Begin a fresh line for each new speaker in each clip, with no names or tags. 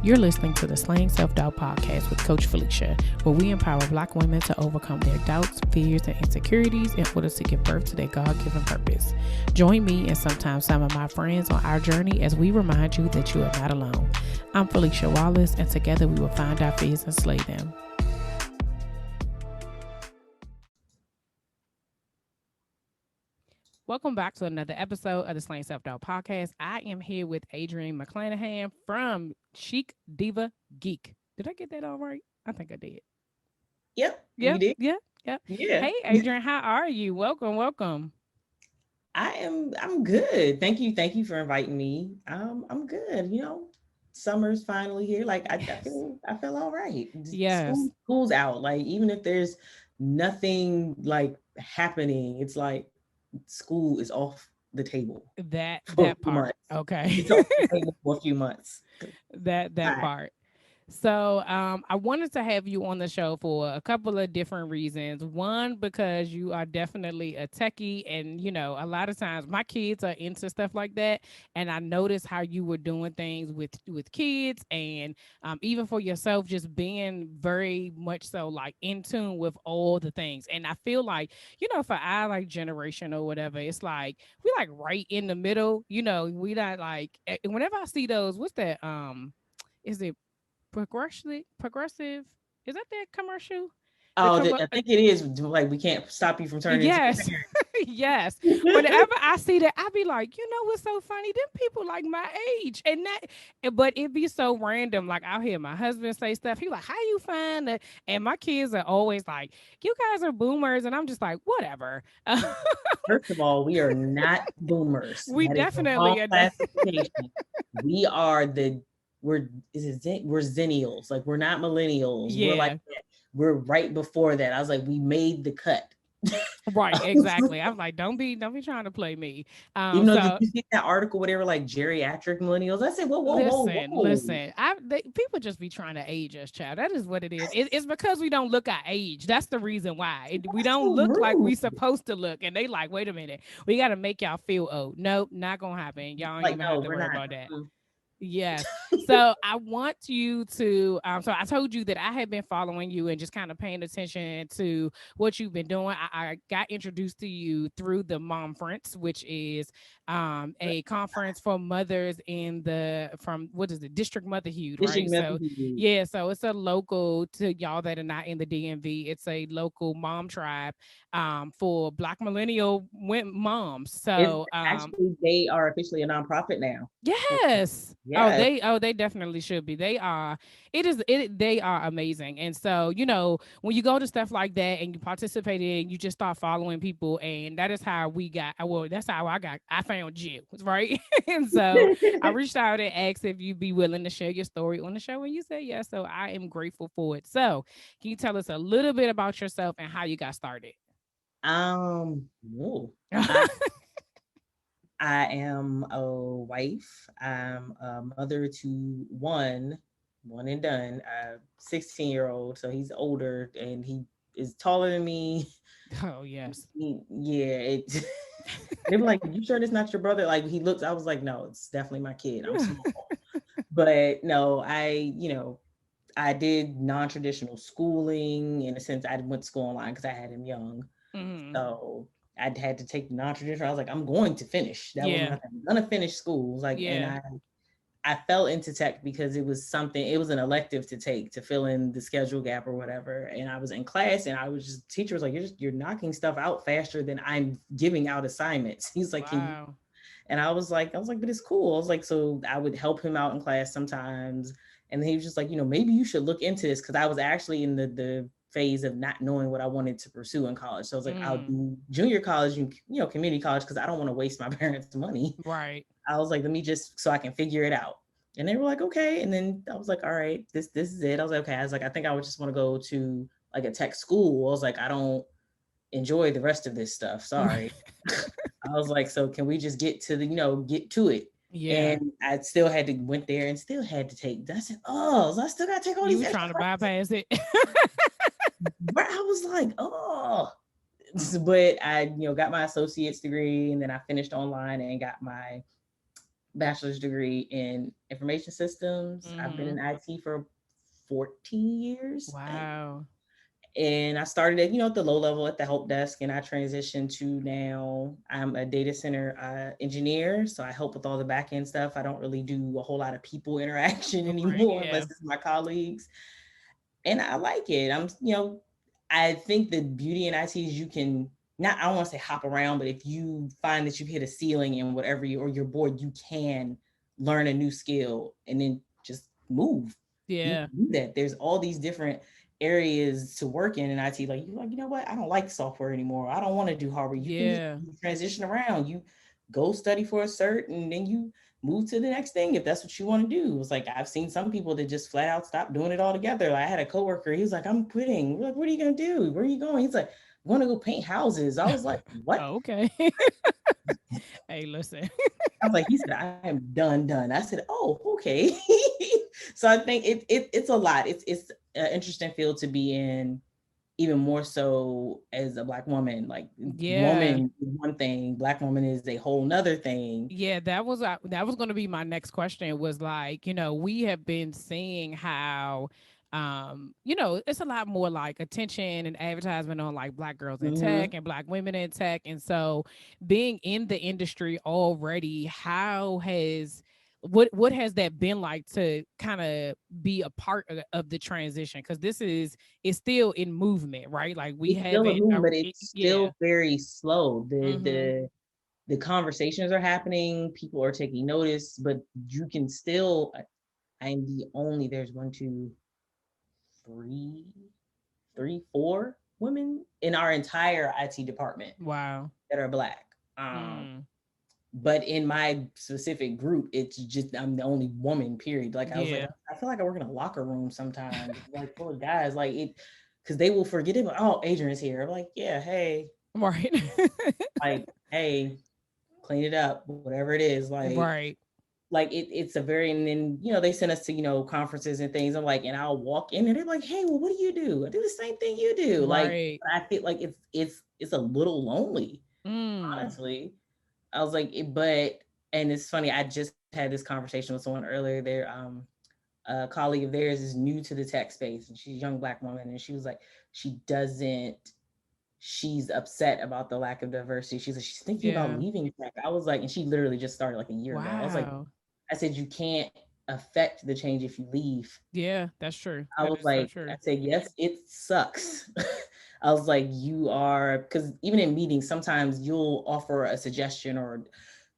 You're listening to the Slaying Self-Doubt podcast with Coach Felicia, where we empower Black women to overcome their doubts, fears, and insecurities in order to give birth to their God-given purpose. Join me and sometimes some of my friends on our journey as we remind you that you are not alone. I'm Felicia Wallace, and together we will find our fears and slay them. Welcome back to another episode of the Slaying Self-Doubt podcast. I am here with Adrian McClanahan from ChicDivaGeek. Did I get that all right? I think I did.
Yep, you did.
Yep.
Yeah.
Hey, Adrian, how are you? Welcome.
I'm good. Thank you for inviting me. I'm good. Summer's finally here. Like
Yes.
I feel all right.
Yes.
School's out. Like even if there's nothing like happening, it's like school is off the table
That
for a
that
few
part.
months.
Okay.
It's off the table for a few months.
that
Hi.
part. So I wanted to have you on the show for a couple of different reasons. One, because you are definitely a techie, and a lot of times my kids are into stuff like that, and I noticed how you were doing things with kids, and even for yourself, just being very much so like in tune with all the things. And I feel like for our like generation or whatever, it's like we like right in the middle. We not like whenever I see those, what's that? Is it progressive. Is that that commercial? The
Oh, I think it is like we can't stop you from turning into
yes, yes.
a
Whenever I see that, I be like, what's so funny? Them people like my age, and but it be so random. Like I'll hear my husband say stuff. He like, how you find that? And my kids are always like, you guys are boomers, and I'm just like, whatever.
First of all, we are not boomers.
We
That is the wrong
definitely are.
classification. We are we're zennials. Like we're not millennials. We're like
Yeah.
we're right before that. I was like, we made the cut.
Right, exactly. I'm like, don't be trying to play me.
Even though did
So
you see that article, whatever, like geriatric millennials? I said,
listen,
whoa.
listen. People just be trying to age us, child. That is what it is. It's because we don't look our age. That's the reason why. We
That's
don't
so
look like
rude.
we supposed to look. And they like, wait a minute, we got to make y'all feel old. Nope, not gonna happen. Y'all ain't
Like,
even
no,
have to
we're
worry
not.
about that. Yes. So I want you to so I told you that I had been following you and just kind of paying attention to what you've been doing. I got introduced to you through the Momference, which is a conference for mothers in the from what is it, District Motherhood,
District
right? So
method.
yeah, so it's a local to y'all that are not in the DMV. It's a local mom tribe for Black millennial moms.
It's
So
actually they are officially a nonprofit now.
yes.
Yeah.
They definitely should be. They are they are amazing. And so, when you go to stuff like that and you participate in, you just start following people, and that is how we got well, that's how I found you, right? And so I reached out and asked if you'd be willing to share your story on the show, and you said yes. So I am grateful for it. So can you tell us a little bit about yourself and how you got started?
Whoa. I, I am a wife. I'm a mother to one and done, a 16-year-old. So he's older and he is taller than me.
Oh yes.
Yeah, they were like, "You sure this not your brother?" Like he looks, I was like, "No, it's definitely my kid. I'm small." But no, I did non-traditional schooling in a sense. I went to school online because I had him young.
Hmm.
So I had to take non-traditional. I was like, I'm going to finish. That was
Yeah.
my thing. I'm gonna finish school. Like, and
Yeah.
I fell into tech because it was something, it was an elective to take to fill in the schedule gap or whatever. And I was in class and I was just, teacher was like, you're knocking stuff out faster than I'm giving out assignments. He's like, can you?
Wow.
And I was like, but it's cool. I was like, so I would help him out in class sometimes. And then he was just like, maybe you should look into this. Cause I was actually in the phase of not knowing what I wanted to pursue in college. So I was like, I'll
Mm,
do junior college and, community college. Cause I don't want to waste my parents' money.
right.
I was like, let me just, so I can figure it out. And they were like, okay. And then I was like, all right, this is it. I was like, okay. I was like, I think I would just want to go to like a tech school. I was like, I don't enjoy the rest of this stuff. Sorry. I was like, so can we just get to get to it?
Yeah.
And I still had to went there and still had to take. I said, oh, so I still got to take all
You
these
were
extra
trying to
classes.
bypass it.
But I was like, oh, but I got my associate's degree and then I finished online and got my bachelor's degree in information systems. I've been
Mm-hmm.
in IT for 14 years.
Wow.
And I started at, at the low level at the help desk, and I transitioned to now I'm a data center engineer. So I help with all the back end stuff. I don't really do a whole lot of people interaction
Right.
anymore
Yeah.
unless it's my colleagues. And I like it. I think the beauty in IT is you can not, I don't want to say hop around, but if you find that you've hit a ceiling in whatever or you're bored, you can learn a new skill and then just move. You
Yeah.
can do that. There's all these different areas to work in IT. Like you're like, you know what? I don't like software anymore. I don't want to do hardware. You can just
Yeah.
transition around. You go study for a cert and then you move to the next thing if that's what you want to do. It's like I've seen some people that just flat out stop doing it altogether. Like I had a coworker, he was like, I'm quitting. We're like, what are you gonna do? Where are you going? He's like, I'm gonna go paint houses. I was like, what?
Oh, okay. Hey, listen.
I was like, he said, I am done. I said, oh, okay. So I think it's a lot. It's an interesting field to be in, even more so as a Black woman. Like
Yeah.
woman is one thing, Black woman is a whole nother thing.
Yeah, that was going to be my next question was like, we have been seeing how it's a lot more like attention and advertisement on like black girls in
Mm-hmm.
tech and black women in tech. And so being in the industry already, how has what has that been like to kind of be a part of the transition? Because this is still in movement, right? Like we
It's still a
haven't
movement, but it's
yeah.
still very slow.
Mm-hmm.
The conversations are happening, people are taking notice, but you can still, I'm the only, there's one, two, three, four women in our entire IT department
Wow.
that are Black.
Mm.
But in my specific group, it's just I'm the only woman. Period. Like I was like,
Yeah.
I feel like I work in a locker room sometimes, like full of guys, like it, because they will forget it. Oh, Adrian's here. I'm like, yeah, hey,
Right.
like, hey, clean it up, whatever it is.
Right.
It's a very, and then they send us to conferences and things. I'm like, and I'll walk in and they're like, hey, well, what do you do? I do the same thing you do. Like,
Right.
I feel like it's a little lonely,
Mm.
honestly. I was like, but and it's funny. I just had this conversation with someone earlier. A colleague of theirs is new to the tech space, and she's a young Black woman, and she was like, she doesn't. She's upset about the lack of diversity. She's like, she's thinking about
Yeah.
leaving tech. I was like, and she literally just started like a year ago. I was like,
Wow.
I said, you can't affect the change if you leave.
Yeah, that's true.
I
That
was
is so
like, I
true.
said, yes, it sucks. I was like, you are, because even in meetings, sometimes you'll offer a suggestion or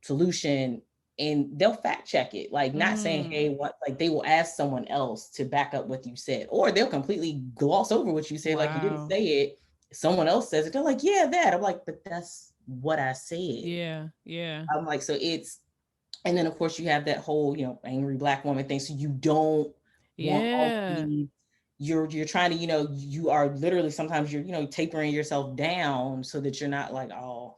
solution and they'll fact check it. Like, not saying,
Mm.
hey, what, like they will ask someone else to back up what you said, or they'll completely gloss over what you said, like you didn't
Wow.
say it. Someone else says it. They're like, yeah, that. I'm like, but that's what I said.
Yeah. Yeah.
I'm like, so it's, and then of course you have that whole angry Black woman thing, so you don't want all
Yeah.
these, you're trying to, you are literally, sometimes you're tapering yourself down so that you're not like, oh,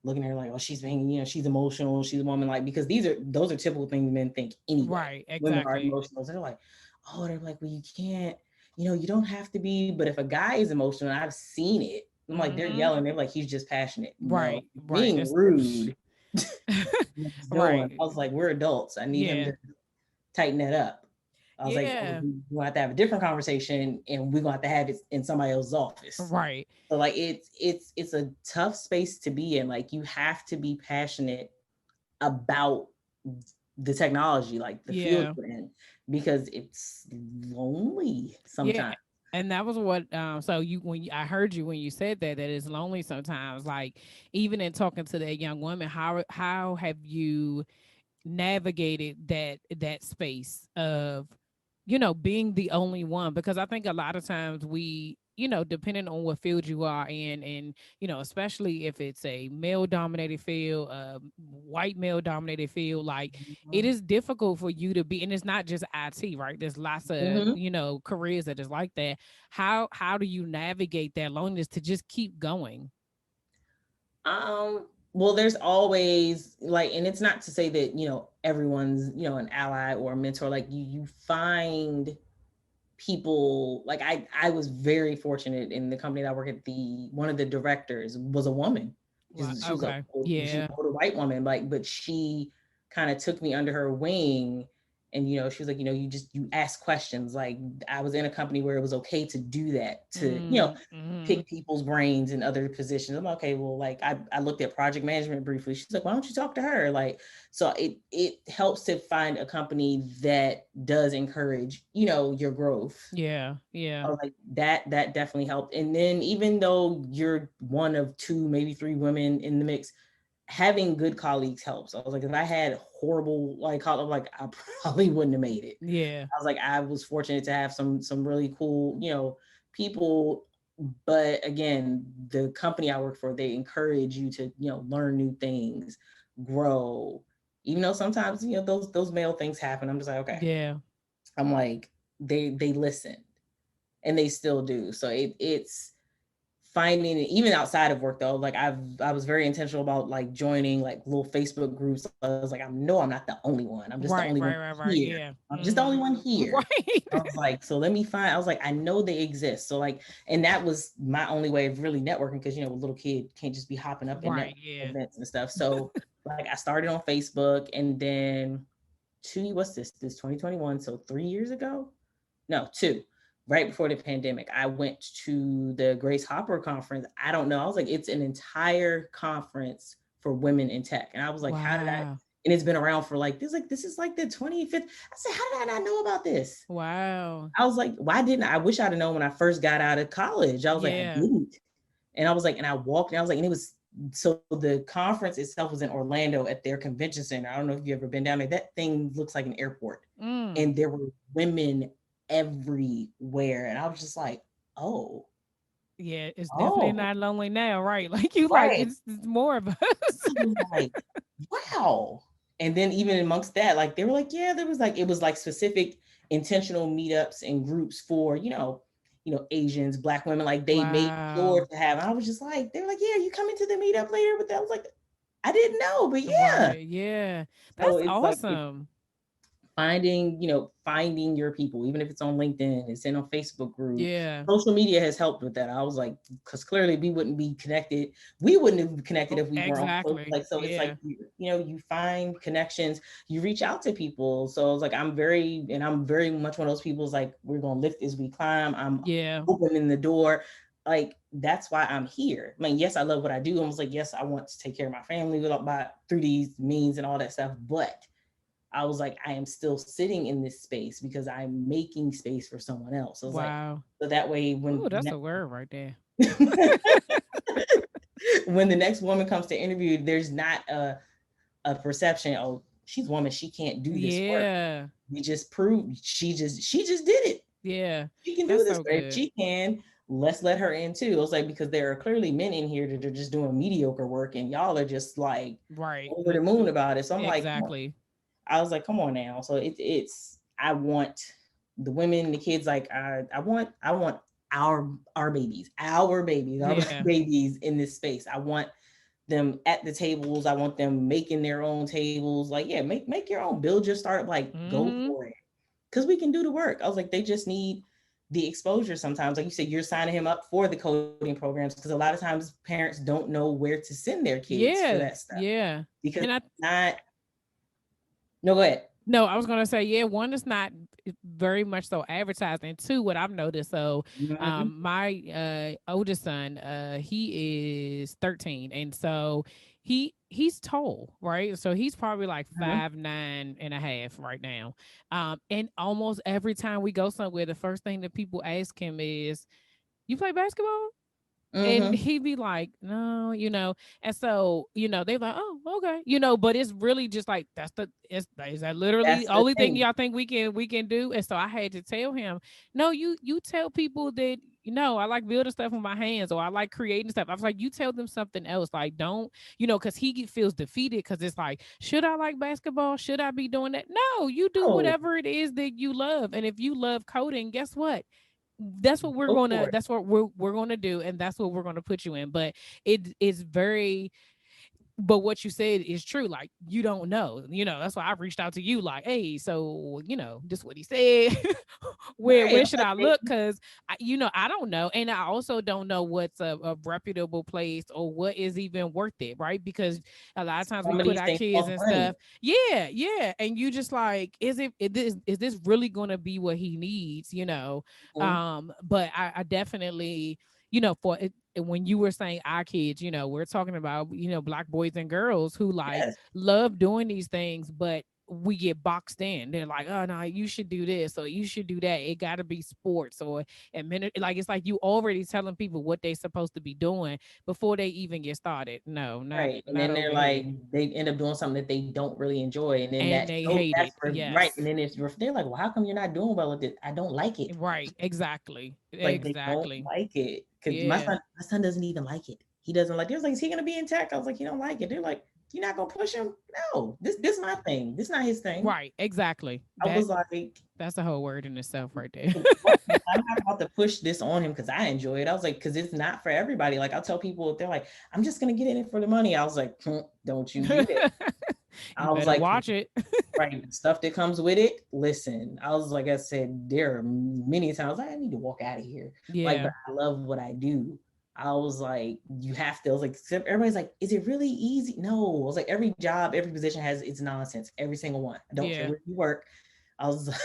looking at her like, oh, she's being, she's emotional, she's a woman, like, because those are typical things men think anyway.
Right.
Women are
Exactly.
emotional, so they're like, oh, they're like, well, you can't, you don't have to be. But if a guy is emotional, and I've seen it, I'm like, they're
Mm-hmm.
yelling, they're like, he's just passionate. No,
Right. Right.
being
That's
rude. What he's doing.
right.
I was like, we're adults. I need him
Yeah.
to tighten that up. I was like, or
Yeah.
we're gonna have to have a different conversation, and we're gonna have to have it in somebody else's office.
Right.
So like, it's a tough space to be in. Like, you have to be passionate about the technology, like the field
Yeah.
you're in, because it's lonely
Yeah.
sometimes.
And that was what so I heard you when you said that it's lonely sometimes. Like even in talking to that young woman, how have you navigated that space of being the only one? Because I think a lot of times we depending on what field you are in, and especially if it's a male dominated field, white male dominated field, like it is difficult for you to be, and it's not just IT, right? There's lots of
Mm-hmm.
careers that is like that. How do you navigate that loneliness to just keep going?
Well, there's always like, and it's not to say that, everyone's, an ally or a mentor. Like, you find people, like I was very fortunate in the company that I work at. The one of the directors was a woman.
Well,
She was
okay,
an
yeah.
older white woman, like, but she kind of took me under her wing. And she was like, you ask questions. Like, I was in a company where it was okay to do that, to
Mm-hmm.
pick people's brains in other positions. I'm like, okay, well, like I looked at project management briefly. She's like, why don't you talk to her? Like, so it helps to find a company that does encourage your growth.
Yeah.
I
Yeah.
was like, that definitely helped. And then, even though you're one of two, maybe three women in the mix, having good colleagues helps. I was like, if I had horrible like I probably wouldn't have made it.
Yeah.
I was like, I was fortunate to have some really cool, people. But again, the company I work for, they encourage you to, learn new things, grow. Even though sometimes, those male things happen. I'm just like, okay.
Yeah.
I'm like, they listen, and they still do. So it's finding it, even outside of work though. Like, I was very intentional about like joining like little Facebook groups. I was like, I know I'm not the only one. I'm just the only
Right.
one
Right. Right. Right.
here.
Yeah.
I'm just the only
Mm-hmm.
one here. I
Right.
was like, so let me find. I was like, I know they exist. So like, and that was my only way of really networking, because a little kid can't just be hopping up in
Right.
network
Yeah.
events and stuff. So like, I started on Facebook, and then what's this 2021? So 3 years ago, no, two, right before the pandemic, I went to the Grace Hopper conference. I don't know. I was like, it's an entire conference for women in tech. And I was like, how did I?
Wow.
And it's been around for like, this is like the 25th. I said, how did I not know about this?
Wow.
I was like, why didn't I? I wish I'd have known when I first got out of college. I was like, I
Yeah.
didn't. And I was like, and I walked, and I was like, and it was, so the conference itself was in Orlando at their convention center. I don't know if you've ever been down there. That thing looks like an airport.
Mm.
And there were women everywhere. And I was just like, oh,
Yeah. It's definitely
oh,
not lonely now, right? Like you like
right.
it's more of us.
I was like, wow. And then, even amongst that, like, they were like, yeah, there was like, it was like specific intentional meetups and groups for, Asians, Black women, like they made sure
Wow.
to have. And I was just like, they were like, yeah, you coming to the meetup later? But I was like, I didn't know, but yeah.
Right. Yeah.
So
That's
it's like,
awesome.
finding your people, even if it's on LinkedIn, it's in a Facebook group.
Yeah.
Social media has helped with that. I was like, because clearly we wouldn't be connected. We wouldn't have connected
Oh,
if we weren't on social.
exactly.
Like, so it's like,
Yeah.
you find connections, you reach out to people. So it's like, I'm very much one of those people's like, we're gonna lift as we climb. I'm
Yeah.
opening the door. Like, that's why I'm here. I mean, yes, I love what I do. I was like, yes, I want to take care of my family through these means and all that stuff, but I was like, I am still sitting in this space because I'm making space for someone else. I was like,
Wow.
so that way,
Oh, that's a word right there.
when the next woman comes to interview, there's not a perception, oh, she's a woman, she can't do this work.
Yeah.
We just proved she just did it.
Yeah.
She can do
That's
this.
so
If
good.
she can, let's let her in too. I was like, because there are clearly men in here that are just doing mediocre work, and y'all are just like
Right.
over the moon about it. So I'm like, come on.
Exactly.
I was like, come on now. So it's I want the women, the kids, like I want our babies, our black
Yeah.
babies in this space. I want them at the tables. I want them making their own tables. Like, yeah, make your own, build your startup, like go
Mm-hmm.
for it. Cause we can do the work. I was like, they just need the exposure sometimes. Like you said, you're signing him up for the coding programs because a lot of times parents don't know where to send their kids for
Yeah.
that stuff
Yeah.
because
And I
not. No, go ahead.
no, I was gonna say, yeah, one is not very much so advertised, and two, what I've noticed. So,
Mhm.
my oldest son, he is 13, and so he's tall, right? So he's probably like
Mhm.
5'9.5" right now. And almost every time we go somewhere, the first thing that people ask him is, "You play basketball?" And
Mhm.
he'd be like, no, and so, they're like, oh, okay, but it's really just like is that literally
That's
the
the
only thing
thing.
y'all think we can do? And so I had to tell him, no, you tell people that, I like building stuff with my hands, or I like creating stuff. I was like, you tell them something else, like, don't, because feels defeated, because it's like, should I like basketball, should I be doing that? No, you do
Oh,
whatever it is that you love, and if you love coding, guess what, that's what we're
go
gonna
for it.
that's what we're gonna do, and that's what we're gonna put you in. But it is very, but what you said is true. Like, you don't know, that's why I reached out to you. Like, hey, so just what he said. where
Right. I
where
was
should
like,
I look? Because I don't know, and I also don't know what's a reputable place or what is even worth it, right? Because a lot of times we
some of
put
these
our
things
kids
cost
and
money.
stuff. Yeah, and you just like, is this really going to be what he needs?
Mhm.
But I definitely, for it, when you were saying our kids, we're talking about, black boys and girls who like
Yes.
love doing these things, but we get boxed in. They're like, oh no, you should do this or you should do that. It got to be sports or like it's like you already telling people what they supposed to be doing before they even get started. No, not
Right. And
not
then they're
over here.
like, they end up doing something that they don't really enjoy. And then
And they hate
that's
it.
where, right. And
Yes.
then they're like, well, how come you're not doing well with it? I don't like it.
Right. Exactly.
Like they don't
Exactly.
like it. Cause
Yeah.
my son doesn't even like it. He doesn't like, there's like, is he gonna be in tech? I was like, he don't like it. They're like, you're not gonna push him? No, this my thing. This not his thing.
Right. Exactly.
I
That
was like,
that's a whole word in itself right there.
I'm not about to push this on him because I enjoy it. I was like, because it's not for everybody. Like I'll tell people if they're like, I'm just gonna get in it for the money. I was like, don't you do that.
You
I was
better
like,
watch it.
right, stuff that comes with it. Listen, I was like, I said, there are many times I need to walk out of here. Like,
Yeah.
but I love what I do. I was like, you have to. I was like, everybody's like, is it really easy? No. I was like, every job, every position has its nonsense. Every single one. I don't care
Yeah.
where you work. I was like,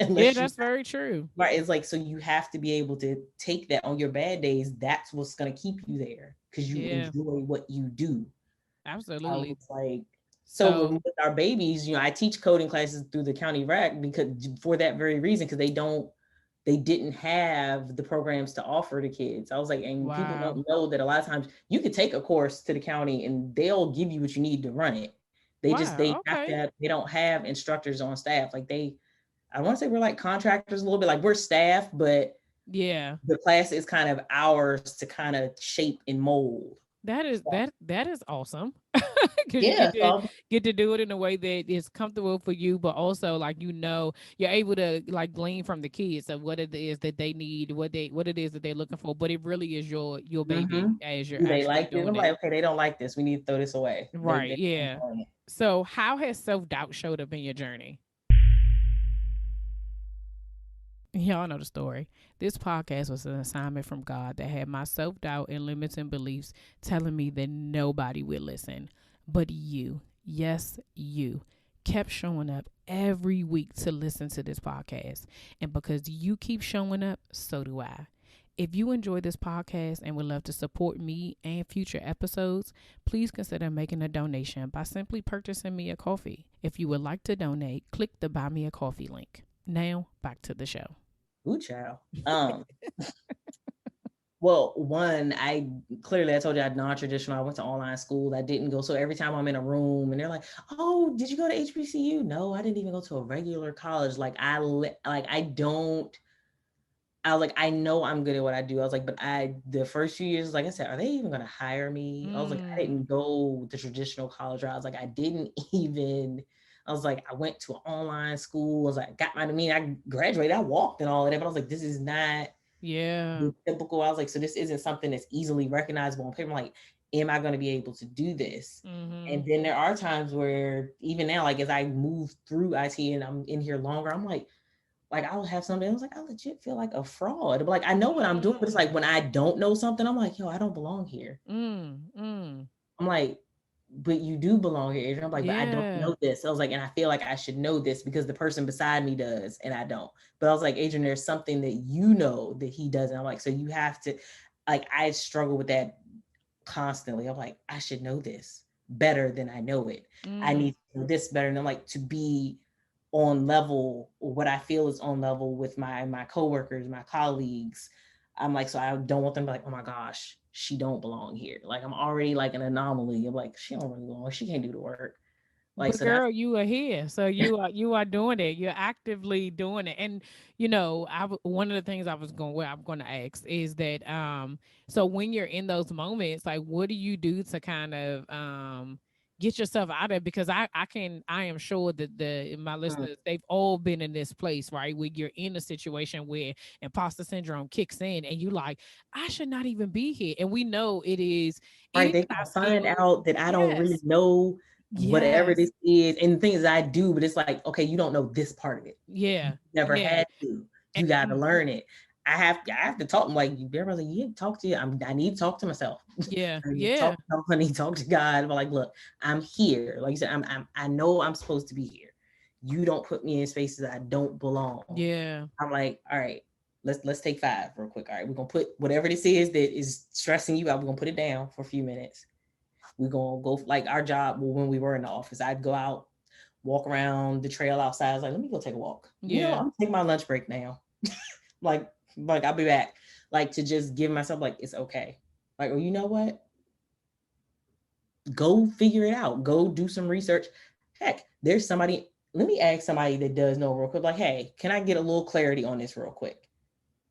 Yeah,
unless you
that's very true.
right, it's like so you have to be able to take that on your bad days. That's what's gonna keep you there because you
Yeah.
enjoy what you do. I
Absolutely.
was like, so
So,
with our babies, I teach coding classes through the county rec because for that very reason, because they didn't have the programs to offer to kids. I was like, and people
wow.
don't know that a lot of times you could take a course to the county and they'll give you what you need to run it. They
Wow.
have to
Okay.
they don't have instructors on staff. Like I want to say we're like contractors a little bit, like we're staff, but
Yeah.
the class is kind of ours to kind of shape and mold.
That is awesome. Because you
Yeah,
get to
so
do it in a way that is comfortable for you, but also like you're able to like glean from the kids of what it is that they need, what it is that they're looking for. But it really is your baby
mm-hmm.
as you're
Do they
actually
like this?
doing
I'm
it.
like, okay, they don't like this. We need to throw this away.
Right.
They
Yeah.
enjoying it.
So how has self-doubt showed up in your journey? Y'all know the story. This podcast was an assignment from God that had my self doubt and limiting beliefs telling me that nobody would listen. But you, yes, you, kept showing up every week to listen to this podcast. And because you keep showing up, so do I. If you enjoy this podcast and would love to support me and future episodes, please consider making a donation by simply purchasing me a coffee. If you would like to donate, click the Buy Me a Coffee link. Now, back to the show.
Ooh, child. Well, one, I told you I non-traditional. I went to online school. I didn't go. So every time I'm in a room and they're like, "Oh, did you go to HBCU?" No, I didn't even go to a regular college. Like I don't. I was like, I know I'm good at what I do. I was like, but the first few years, like I said, are they even gonna hire me? I was like, I
Mm,
didn't go the traditional college route. I was like, I didn't even. I was like, I went to an online school. I was like, I graduated, I walked and all of that, but I was like, this is not
yeah.
the typical. I was like, so this isn't something that's easily recognizable on paper. I'm like, am I going to be able to do this?
Mhm.
And then there are times where even now, like as I move through IT and I'm in here longer, I'm like I'll have something. I was like, I legit feel like a fraud. But like I know what I'm doing, but it's like
Mm.
when I don't know something, I'm like, yo, I don't belong here.
Mm.
I'm like, but you do belong here, Adrian. I'm like, but I don't
Yeah.
know this. I was like, and I feel like I should know this because the person beside me does, and I don't. But I was like, Adrian, there's something that you know that he doesn't. I'm like, so you have to, like, I struggle with that constantly. I'm like, I should know this better than I know it. I
Mm.
need to know this better. And I'm like, to be on level, or what I feel is on level with my coworkers, my colleagues. I'm like, so I don't want them to be like, oh my gosh, she don't belong here. Like I'm already like an anomaly. I'm like, she don't really belong. She can't do the work. Like
But
so that's
girl, you are here, so you are doing it. You're actively doing it, and one of the things I'm going to ask is that so when you're in those moments, like, what do you do to kind of get yourself out of it, because I am sure that my
Mm.
listeners, they've all been in this place, right, where you're in a situation where imposter syndrome kicks in and you like, I should not even be here. And we know it
Right,
is
they
our
gonna find
skills.
out that I don't really
Yes.
know whatever this
Yes.
is, and the things I do, but it's like, okay, you don't know this part of it. You
Yeah.
never
Yeah.
had to.
And,
You got to learn it. I have to talk. Like everybody's like, you talk to you. I need to talk to myself.
yeah.
I need to talk
Yeah.
to someone. I need to talk to God. But like, look, I'm here. Like you said, I know I'm supposed to be here. You don't put me in spaces I don't belong.
Yeah.
I'm like, all right, let's take five real quick. All right, we're gonna put whatever this is that is stressing you out. We're gonna put it down for a few minutes. We're gonna go like our job when we were in the office. I'd go out, walk around the trail outside. I was like, let me go take a walk. I'm
Yeah.
gonna take my lunch break now. like, like I'll be back. Like to just give myself like it's okay. Like, oh, you know what? Go figure it out. Go do some research. Heck, there's somebody. Let me ask somebody that does know real quick. Like, hey, can I get a little clarity on this real quick?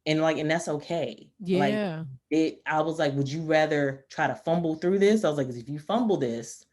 And that's okay. Like
Yeah.
I was like, would you rather try to fumble through this? I was like, if you fumble this,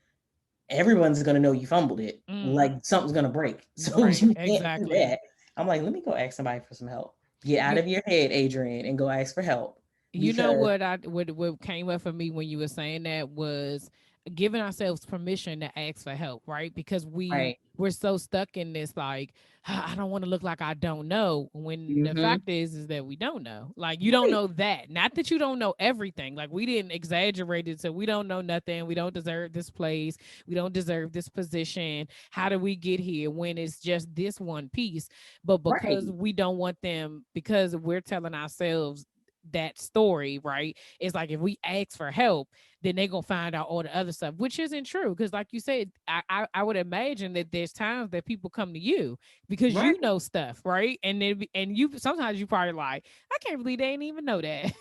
everyone's gonna know you fumbled it.
Mm.
Like something's gonna break. So
Right.
you can't do
Exactly.
that. I'm like, let me go ask somebody for some help. Get out
You
of your head, Adrian, and go ask for help.
You know
Because
what came up for me when you were saying that was giving ourselves permission to ask for help, right? Because
right.
we're so stuck in this like, I don't want to look like I don't know, when the
Mm-hmm.
fact is that we don't know. Like, you don't
Right.
know that. Not that you don't know everything. Like, we didn't exaggerate it, so we don't know nothing. We don't deserve this place. We don't deserve this position. How do we get here when it's just this one piece? But
Right.
because we don't want them, because we're telling ourselves that story, right? It's like if we ask for help, then they're gonna find out all the other stuff, which isn't true. Because, like you said, I would imagine that there's times that people come to you because
Right.
you know stuff, right? And you sometimes you probably like, I can't believe they didn't even know that.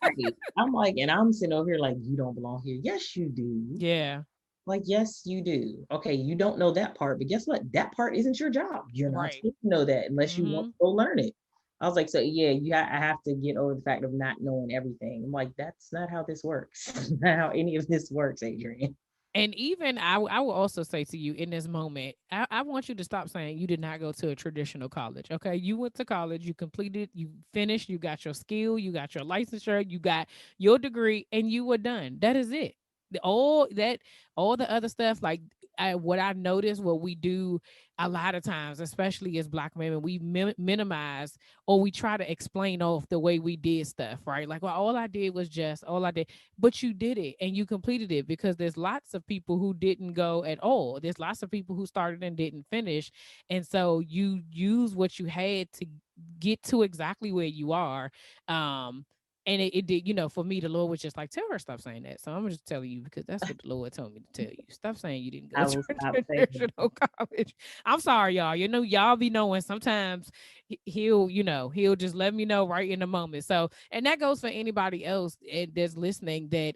Right. I'm like, and I'm sitting over here like, you don't belong here. Yes, you do.
Yeah,
Like, yes, you do. Okay, you don't know that part, but guess what? That part isn't your job. You're not
right.
supposed to know that unless you want
Mm-hmm.
to go learn it. I was like, so yeah, I have to get over the fact of not knowing everything. I'm like, that's not how this works. Not how any of this works, Adrian.
And even I will also say to you in this moment, I want you to stop saying you did not go to a traditional college. Okay. You went to college, you completed, you finished, you got your skill, you got your licensure, you got your degree, and you were done. That is it. All that, all the other stuff, like what I noticed, what we do a lot of times, especially as Black women, we minimize, or we try to explain off the way we did stuff, right? Like, well, all I did was just, all I did, but you did it and you completed it, because there's lots of people who didn't go at all. There's lots of people who started and didn't finish. And so you use what you had to get to exactly where you are. Um, and it did, for me, the Lord was just like, tell her stop saying that. So I'm just telling you because that's what the Lord told me to tell you. Stop saying you didn't go
I
to
will
a
stop saying
traditional college. I'm sorry, y'all. Y'all be knowing sometimes he'll just let me know right in the moment. So, and that goes for anybody else that's listening, that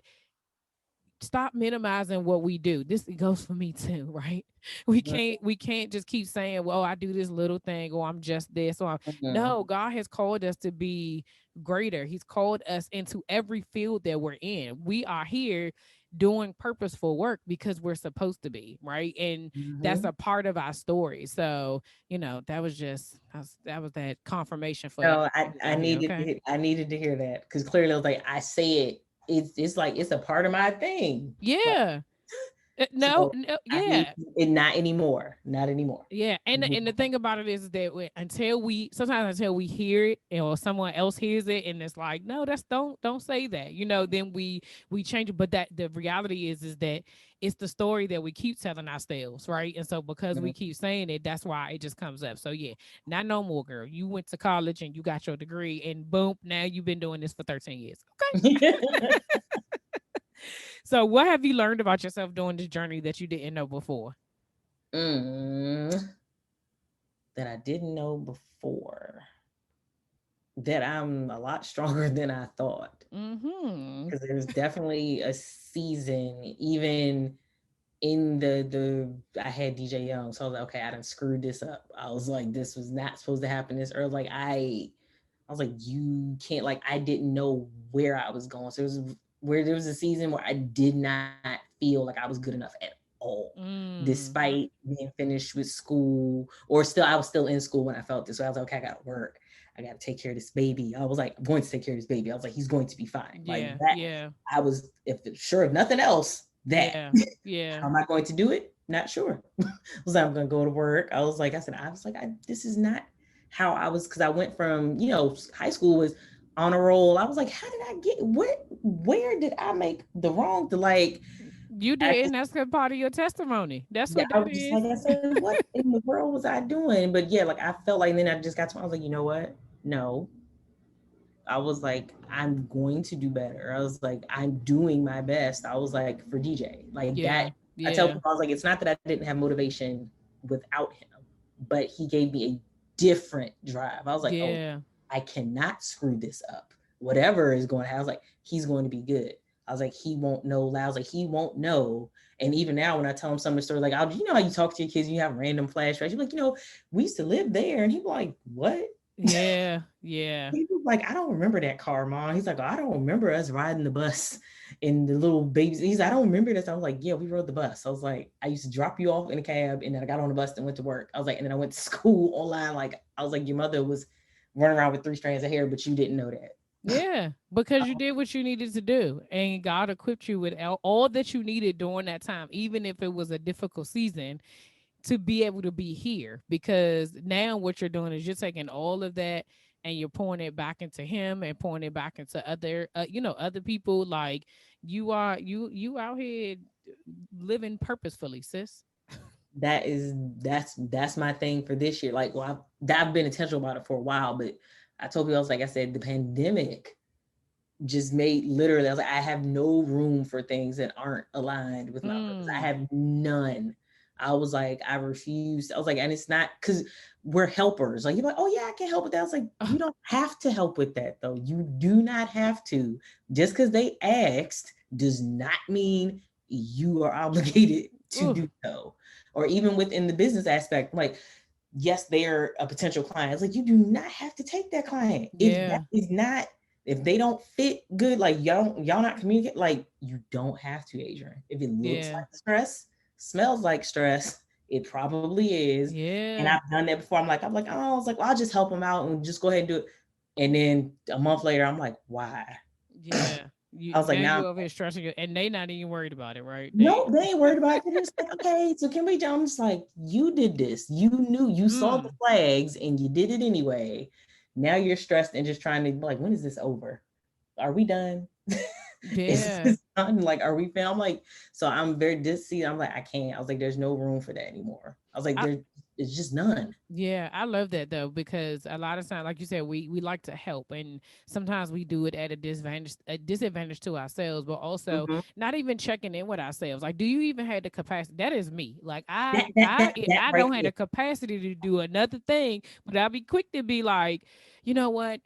stop minimizing what we do. This goes for me too, right? We can't just keep saying, well, I do this little thing, or I'm just this, or
Mhm.
no, God has called us to be greater. He's called us into every field that we're in. We are here doing purposeful work because we're supposed to be, right? And that's
Mhm.
a part of our story. So, that was that confirmation for
No,
everybody who's out here. Okay.
I needed to hear that because clearly I was like, I say it. It's like it's a part of my thing. Like,
Yeah. No,
so
no,
I need
yeah.
it not anymore. Not anymore.
Yeah, and the thing about it is that until we hear it, or someone else hears it, and it's like, no, that's don't say that, then we change it. But that the reality is that it's the story that we keep telling ourselves, right? And so because we
Mhm.
keep saying it, that's why it just comes up. So yeah, not no more, girl. You went to college and you got your degree, and boom, now you've been doing this for 13 years. Okay. So what have you learned about yourself during this journey that you didn't know before?
Mm, that I didn't know before. That I'm a lot stronger than I thought.
Mm-hmm.
Because there's definitely a season, even in the I had DJ Young, so I was like, okay, I done screwed this up. I was like, this was not supposed to happen this early. Like I was like, you can't, like I didn't know where I was going. So it was where there was a season where I did not feel like I was good enough at all,
Mm.
despite being finished with school, or still, I was still in school when I felt this way. I was like, okay, I got to work. I got to take care of this baby. I was like, I'm going to take care of this baby. I was like, he's going to be fine. Like
Yeah.
that.
Yeah.
I was, if nothing else, that.
Yeah. Yeah.
How am I going to do it? Not sure. I was like, I'm going to go to work. This is not how I was, because I went from, high school was on a roll. I was like, how did I get, where did I make the wrong, to like,
You
I
did, and
just,
that's a part of your testimony. That's
yeah,
what
I
that
was just like,
is.
I said, what in the world was I doing? But yeah, like I felt like, and then I just got to, I was like, you know what? No, I was like, I'm going to do better. I was like, I'm doing my best. I was like, for DJ, like that.
Yeah.
I tell
Yeah.
people, I was like, it's not that I didn't have motivation without him, but he gave me a different drive. I was like, oh,
Yeah.
I cannot screw this up. Whatever is going to happen, I was like, he's going to be good. I was like, he won't know loud. I was like, he won't know. And even now, when I tell him some of the stories, like, you know how you talk to your kids, and you have random flashbacks. You're like, we used to live there. And he'd be like, what?
Yeah. Yeah.
He was like, I don't remember that car, Mom. He's like, I don't remember us riding the bus and the little babies. He's like, I don't remember this. I was like, yeah, we rode the bus. I was like, I used to drop you off in a cab, and then I got on the bus and went to work. I was like, and then I went to school online. Like, I was like, your mother was running around with 3 strands of hair, but you didn't know that.
Yeah, because you did what you needed to do, and God equipped you with all that you needed during that time, even if it was a difficult season, to be able to be here. Because now what you're doing is you're taking all of that and you're pouring it back into Him and pouring it back into other, other people. Like you out here living purposefully, sis.
That's my thing for this year. Like, well, I've been intentional about it for a while, but I told people, I was like, I said, the pandemic just made, literally, I was like, I have no room for things that aren't aligned with my purpose. I
Mm,
have none. I was like, I refuse. I was like, and it's not because we're helpers. Like, you're like, oh yeah, I can help with that. I was like, you don't have to help with that though. You do not have to. Just because they asked does not mean you are obligated to
ooh,
do so. Or even within the business aspect, like, yes, they're a potential client. It's like, you do not have to take that client. If that
yeah,
is not, if they don't fit good, like y'all not communicate, like, you don't have to, Adrian. If it looks
yeah,
like stress, smells like stress, it probably is. And
yeah,
I've done that before. I was like, well, I'll just help them out and just go ahead and do it. And then a month later, I'm like, why?
yeah.
I
You
was like,
now
now
you over here stressing it, and they not even worried about it, right?
no, they ain't worried about it. They're just like, okay, so can we? I'm just like, you did this. You knew, you saw the
Mm,
flags, and you did it anyway. Now you're stressed and just trying to, like, when is this over? Are we done? Is
yeah.
this done? Like, are we found? I'm like, so I'm very dizzy. I'm like, I can't. I was like, there's no room for that anymore. I was like, it's just none.
Yeah, I love that though, because a lot of times, like you said, we like to help, and sometimes we do it at a disadvantage to ourselves, but also
Mhm.
not even checking in with ourselves. Like, do you even have the capacity? That is me. Like I
That that
I
that that
I
right
don't have
there.
the capacity to do another thing, but I'll be quick to be like, you know what?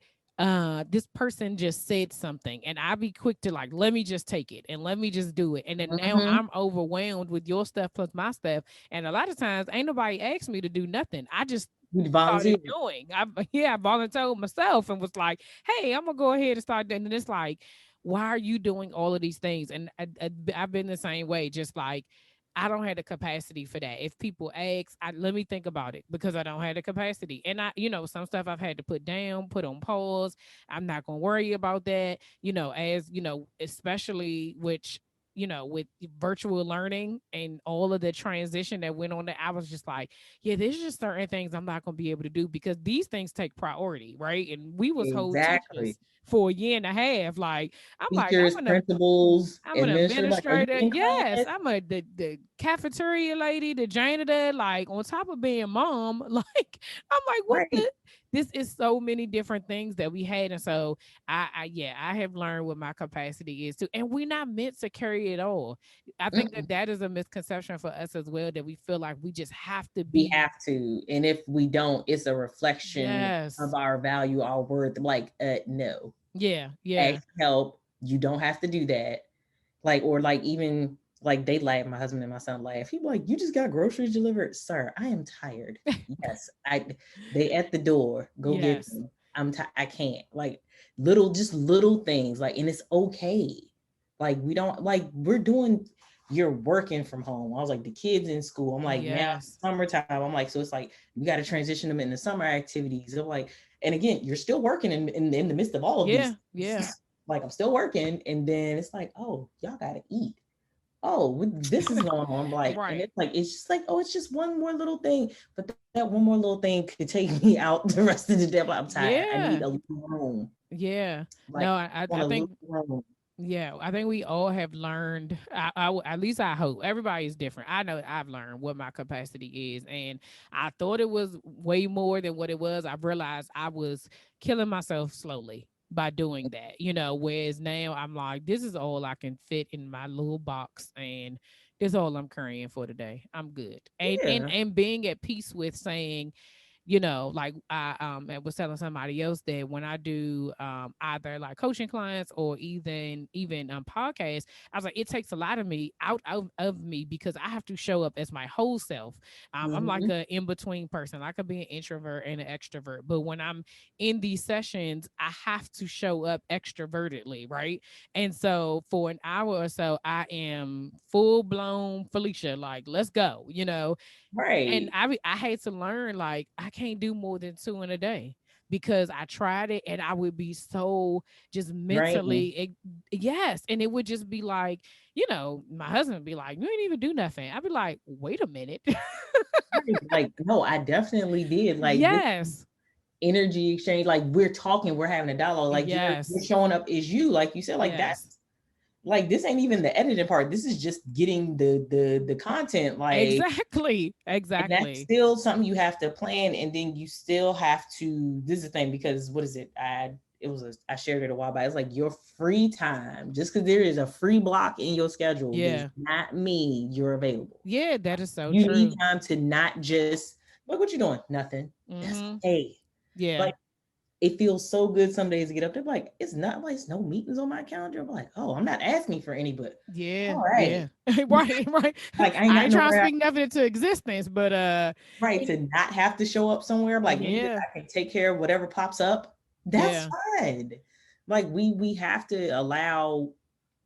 This person just said something, and I'll be quick to like, let me just take it and let me just do it, and then now
Mhm.
I'm overwhelmed with your stuff plus my stuff, and a lot of times ain't nobody asked me to do nothing. I just
You
started
volunteer.
doing. I volunteered myself and was like, "Hey, I'm gonna go ahead and start doing." And it's like, why are you doing all of these things? And I've been the same way. Just like I don't have the capacity for that. If people ask, let me think about it because I don't have the capacity. And some stuff I've had to put down, put on pause. I'm not gonna worry about that. As especially which with virtual learning and all of the transition that went on there, I was just like, yeah, there's just certain things I'm not gonna be able to do because these things take priority, right? And we was whole
Exactly.
teachers for a year and a half. Like, I'm like,
Teachers, principals,
I'm an
administrators, like, are you
administrator.
in
Yes,
class?
I'm the cafeteria lady, the janitor. Like on top of being mom, like I'm like, what
Right.
the? This is so many different things that we had, and so I have learned what my capacity is too, and we're not meant to carry it all. I think
Mm-mm.
that is a misconception for us as well, that we feel like we just have to
We
be.
have to. And if we don't, it's a reflection of
Yes,
our value, our worth. Like, no,
yeah,
ask
yeah.
help. You don't have to do that. Like, or like, even like, they laugh, my husband and my son laugh. He be like, you just got groceries delivered? Sir, I am tired. Yes, they at the door. Go get
Yes,
them. I can't. Like, just little things. Like, and it's okay. Like, we don't, like, we're doing. you're working from home. I was like, the kids in school. I'm like, now
Yes.
it's summertime. I'm like, so it's like you got to transition them into summer activities. I'm like, and again, you're still working in the midst of all of these
Yeah. Yeah.
things. Like I'm still working, and then it's like, oh, y'all gotta eat. Oh, this is going on. I'm like, and
Right.
it's like, it's just like, oh, it's just one more little thing, but that one more little thing could take me out the rest of the day. I'm like, I'm tired. I need a
Yeah.
little room.
Yeah.
Like,
No,
I want
I
a little
think
room.
yeah, I think we all have learned. At least I hope everybody's different. I know I've learned what my capacity is, and I thought it was way more than what it was. I realized I was killing myself slowly by doing that. Whereas now I'm like, this is all I can fit in my little box, and this is all I'm carrying for today. I'm good, and and
Yeah.
and being at peace with saying, like I was telling somebody else that when I do either like coaching clients or even podcasts, I was like, it takes a lot of me out of me because I have to show up as my whole self. I'm like
Hmm.
a in between person. I could be an introvert and an extrovert, but when I'm in these sessions, I have to show up extrovertedly, right? And so for an hour or so, I am full blown Felicia, like let's go. And
Right.
I had to learn like I can't do more than two in a day because I tried it and I would be so just
Draining.
mentally yes, and it would just be like, my husband would be like, you ain't even do nothing. I'd be like, wait a minute.
Right. Like, no, I definitely did. Like this
Yes.
energy exchange, like we're talking, we're having a dialogue, like you're
Yes.
showing up as you, like you said, like
Yes.
that's like this ain't even the editing part. This is just getting the content, like.
Exactly.
And that's
Exactly.
still something you have to plan, and then you still have to. This is the thing because what is it? I shared it a while back. It's like your free time. Just because there is a free block in your schedule does
Yeah.
not mean you're available.
Yeah, that is so
You need
true.
time to not just look what you're doing. Nothing. That's
Mm-hmm.
okay.
Yeah.
Like it feels so good some days to get up there. Like it's not like it's no meetings on my calendar. I'm like, oh, I'm not asking for any, but
Yeah.
all
Yeah.
right.
Right. Right.
Like I ain't
I
got
ain't trying to
nowhere.
speak nothing into existence, but
Right, to not have to show up somewhere, like maybe
yeah.
I can take care of whatever pops up. That's
Yeah.
fine. Like we have to allow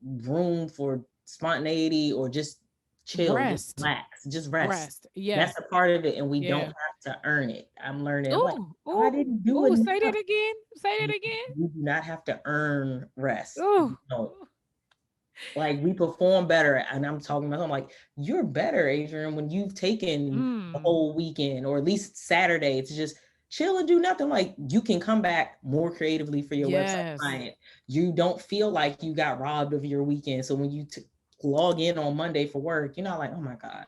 room for spontaneity or just chill, just
Rest.
relax, just rest.
Rest. Yes.
That's a part of it, and we don't
Yeah.
have to earn it. I'm learning. I'm like,
Ooh.
I
Ooh.
didn't do
Ooh. Say
enough.
that again. Say
You
that again.
you do not have to earn rest. You
Ooh.
don't. Like we perform better, and I'm talking about. I'm like, you're better, Adrian, when you've taken the
Mm.
whole weekend or at least Saturday to just chill and do nothing. Like you can come back more creatively for your website
Yes.
client. You don't feel like you got robbed of your weekend. So when you log in on Monday for work, you're not like, oh my god,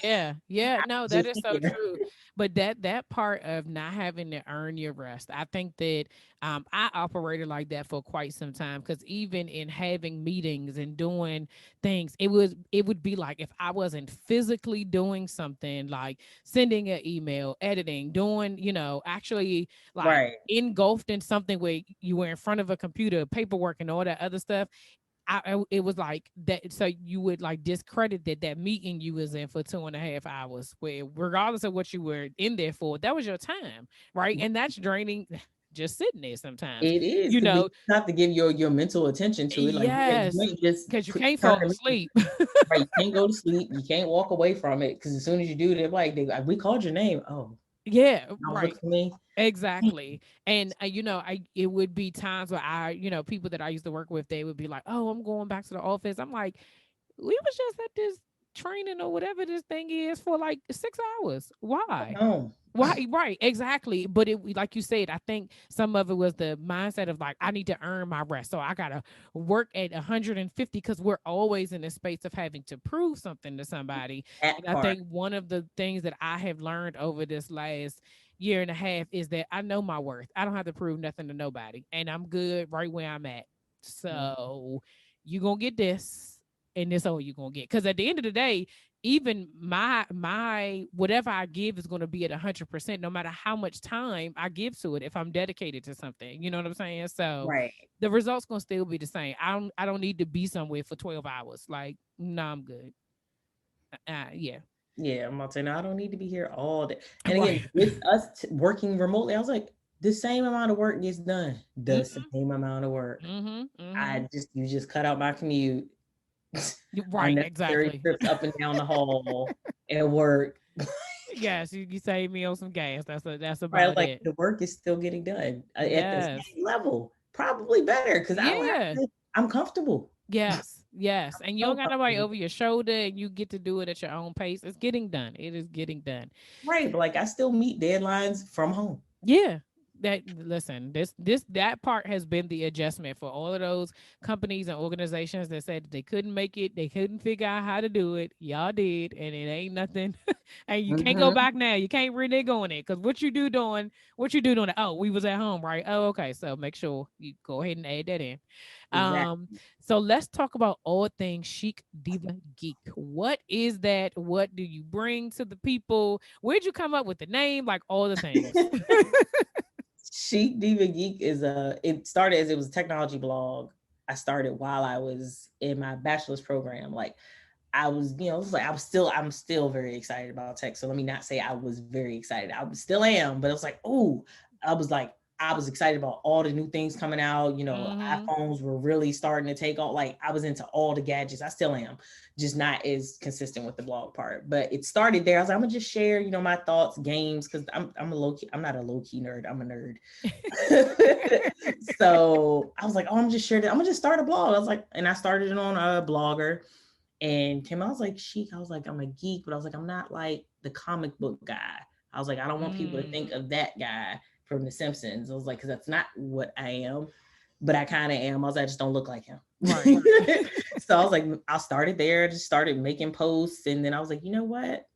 Yeah, yeah, no, that
just
is so
here.
true. But that part of not having to earn your rest, I think that I operated like that for quite some time. Because even in having meetings and doing things, it would be like if I wasn't physically doing something like sending an email, editing, doing actually like
Right,
engulfed in something where you were in front of a computer, paperwork, and all that other stuff. It was like that, so you would like discredit that meeting you was in for 2.5 hours, where regardless of what you were in there for, that was your time, right? And that's draining. Just sitting there sometimes,
it is
you
because
know.
you have to give your mental attention to it. Like you
Yes,
ain't just
because you
put
can't
turn
fall
the meeting.
asleep.
Right, you can't go to sleep. You can't walk away from it because as soon as you do, they're like, "We called your name." Oh,
Yeah,
now look
right.
for me.
Exactly. And I it would be times where people that I used to work with, they would be like, "Oh, I'm going back to the office." I'm like, "We was just at this training or whatever this thing is for like 6 hours. Why?"
No,
Why? Right, exactly. But like you said, I think some of it was the mindset of like, I need to earn my rest. So I gotta work at 150 because we're always in a space of having to prove something to somebody.
that
And I
part.
think one of the things that I have learned over this last year and a half is that I know my worth. I don't have to prove nothing to nobody. And I'm good right where I'm at.
Mm.
So you gonna get this, and this all you gonna get. Because at the end of the day, even my whatever I give is going to be at 100%, no matter how much time I give to it. If I'm dedicated to something, you know what I'm saying. So
Right.
the results going to still be the same. I don't need to be somewhere for 12 hours. Like, no, I'm good. Yeah.
Yeah, I'm about to say, no, I don't need to be here all day. And again,
Right.
with us working remotely, I was like, the same amount of work gets done. The
Mhm.
same amount of work.
Mhm. Mhm.
You just cut out my commute.
Right,
unnecessary
exactly.
trips up and down the hall and work.
Yes, you save me on some gas. That's
Right,
about
like
it.
the work is still getting done at the
Yes.
same level, probably better because I don't have
Yeah.
to. I'm comfortable.
Yes. Yes. And you don't
So
got nobody
comfortable.
over your shoulder and you get to do it at your own pace. It's getting done. It is getting done.
Right, but like I still meet deadlines from home.
Yeah. That listen, that part has been the adjustment for all of those companies and organizations that said they couldn't make it, they couldn't figure out how to do it. Y'all did, and it ain't nothing. And you can't go
Mhm.
back now. You can't renege on it. Cause what you do doing it? Oh, we was at home, right? Oh, okay. So make sure you go ahead and add that in. Um,
Exactly.
so let's talk about all things Chic Diva Geek. What is that? What do you bring to the people? Where'd you come up with the name? Like all the things.
ChicDivaGeek is it started as it was a technology blog. I started while I was in my bachelor's program. Like I was, it was like I'm still very excited about tech. So let me not say I was very excited. I still am, but it was like, oh, I was excited about all the new things coming out.
Mm-hmm.
iPhones were really starting to take off. Like I was into all the gadgets. I still am, just not as consistent with the blog part. But it started there. I was like, I'm gonna just share, my thoughts, games, because I'm a low key. I'm not a low key nerd. I'm a nerd. So I was like, oh, I'm gonna just start a blog. I was like, and I started it on a Blogger. And Kim, I was like, chic. I was like, I'm a geek, but I was like, I'm not like the comic book guy. I was like, I don't want people to think
Mm.
of that guy from The Simpsons. I was like, because that's not what I am, but I kind of am. I was like, I just don't look like him.
Right.
So I was like, I started there, just started making posts. And then I was like, you know what?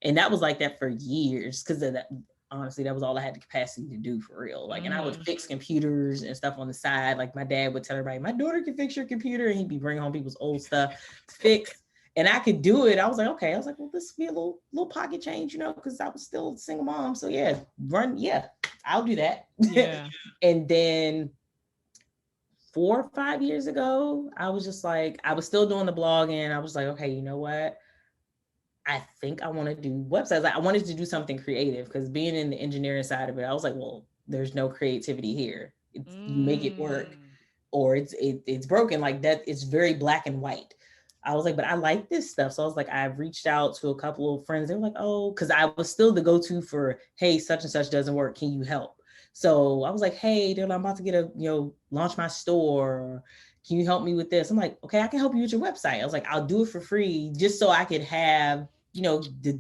And that was like that for years because of that. Honestly, that was all I had the capacity to do for real. Like, and I would
Mm-hmm.
fix computers and stuff on the side. Like, my dad would tell everybody, my daughter can fix your computer, and he'd be bringing home people's old stuff to fix. And I could do it. I was like, okay. I was like, well, this would be a little pocket change, because I was still a single mom. So yeah, I'll do that.
Yeah.
And then 4 or 5 years ago, I was just like, I was still doing the blogging. I was like, okay, you know what? I think I want to do websites. Like, I wanted to do something creative because being in the engineering side of it, I was like, well, there's no creativity here. You make it work
Mm.
or it's broken. Like that, it's very black and white. I was like, but I like this stuff. So I was like, I've reached out to a couple of friends. They were like, oh, because I was still the go-to for, hey, such and such doesn't work. Can you help? So I was like, hey, dude, I'm about to launch my store. Can you help me with this? I'm like, okay, I can help you with your website. I was like, I'll do it for free just so I could have the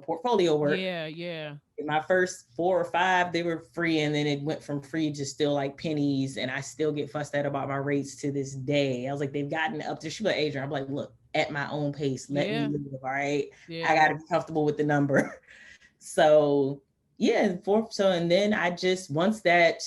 portfolio work.
Yeah, yeah.
In my first 4 or 5, they were free, and then it went from free to still like pennies, and I still get fussed at about my rates to this day. I was like, they've gotten up to, she like, Adrian, I'm like, look, at my own pace, let me
Yeah.
live, all right? I
Yeah.
gotta be comfortable with the number. So yeah, and then I just, once that,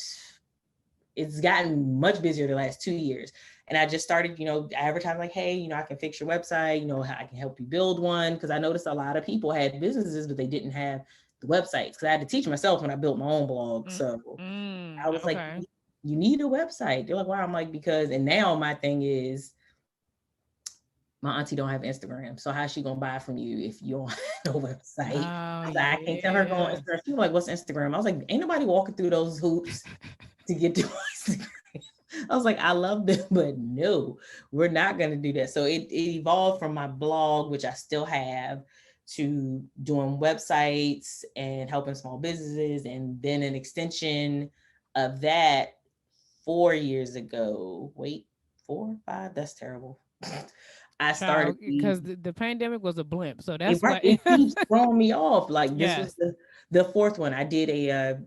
it's gotten much busier the last 2 years. And I just started, advertising like, hey, I can fix your website, I can help you build one. Cause I noticed a lot of people had businesses, but they didn't have the websites. Cause I had to teach myself when I built my own blog.
Mm.
So I
Mm.
was like,
Okay.
you need a website. They're like, wow. I'm like, because, and now my thing is, my auntie don't have Instagram. So how's she gonna buy from you if you don't have no website?
Oh
I was like, I can't tell her go on
yeah.
Instagram. She was like, what's Instagram? I was like, ain't nobody walking through those hoops to get to Instagram. I was like, I love them, but no, we're not going to do that. So it evolved from my blog, which I still have, to doing websites and helping small businesses. And then an extension of that 4 years ago. Wait, 4 5? That's terrible. I started
Child, because the pandemic was a blimp. So that's
right.
what
It keeps throwing me off. Like this was
yes.
the fourth one. I did a